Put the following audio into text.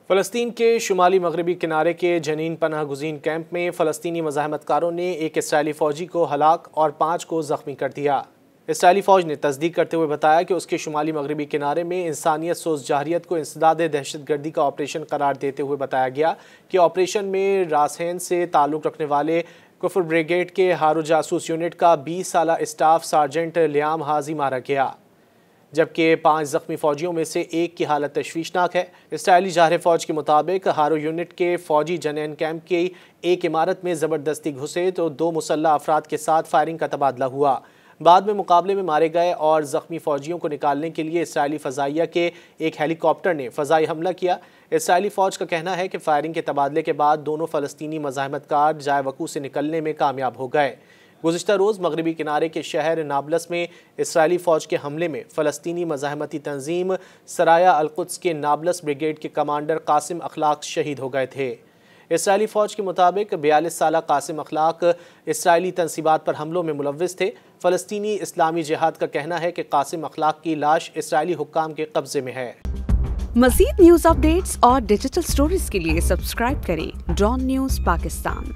فلسطین کے شمالی مغربی کنارے کے جنین پناہ گزین کیمپ میں فلسطینی مزاحمت کاروں نے ایک اسرائیلی فوجی کو ہلاک اور 5 کو زخمی کر دیا۔ اسرائیلی فوج نے تصدیق کرتے ہوئے بتایا کہ اس کے شمالی مغربی کنارے میں انسانیت سوز جارحیت کو انسداد دہشت گردی کا آپریشن قرار دیتے ہوئے بتایا گیا کہ آپریشن میں راسین سے تعلق رکھنے والے کفر بریگیڈ کے ہارو جاسوس یونٹ کا 20 سالہ اسٹاف سارجنٹ لیام حازی مارا گیا، جبکہ 5 زخمی فوجیوں میں سے ایک کی حالت تشویشناک ہے۔ اسرائیلی جارحیہ فوج کے مطابق ہارو یونٹ کے فوجی جنین کیمپ کی ایک عمارت میں زبردستی گھسے تو 2 مسلح افراد کے ساتھ فائرنگ کا تبادلہ ہوا۔ بعد میں مقابلے میں مارے گئے اور زخمی فوجیوں کو نکالنے کے لیے اسرائیلی فضائیہ کے ایک ہیلی کاپٹر نے فضائی حملہ کیا۔ اسرائیلی فوج کا کہنا ہے کہ فائرنگ کے تبادلے کے بعد دونوں فلسطینی مزاحمت کار جائے وقوع سے نکلنے میں کامیاب ہو گئے۔ گزشتہ روز مغربی کنارے کے شہر نابلس میں اسرائیلی فوج کے حملے میں فلسطینی مزاحمتی تنظیم سرایا القدس کے نابلس بریگیڈ کے کمانڈر قاسم اخلاق شہید ہو گئے تھے۔ اسرائیلی فوج کے مطابق 42 سالہ قاسم اخلاق اسرائیلی تنصیبات پر حملوں میں ملوث تھے۔ فلسطینی اسلامی جہاد کا کہنا ہے کہ قاسم اخلاق کی لاش اسرائیلی حکام کے قبضے میں ہے۔ مزید نیوز اپ ڈیٹس اور ڈیجیٹل سٹوریز کے لیے سبسکرائب کریں ڈان نیوز پاکستان۔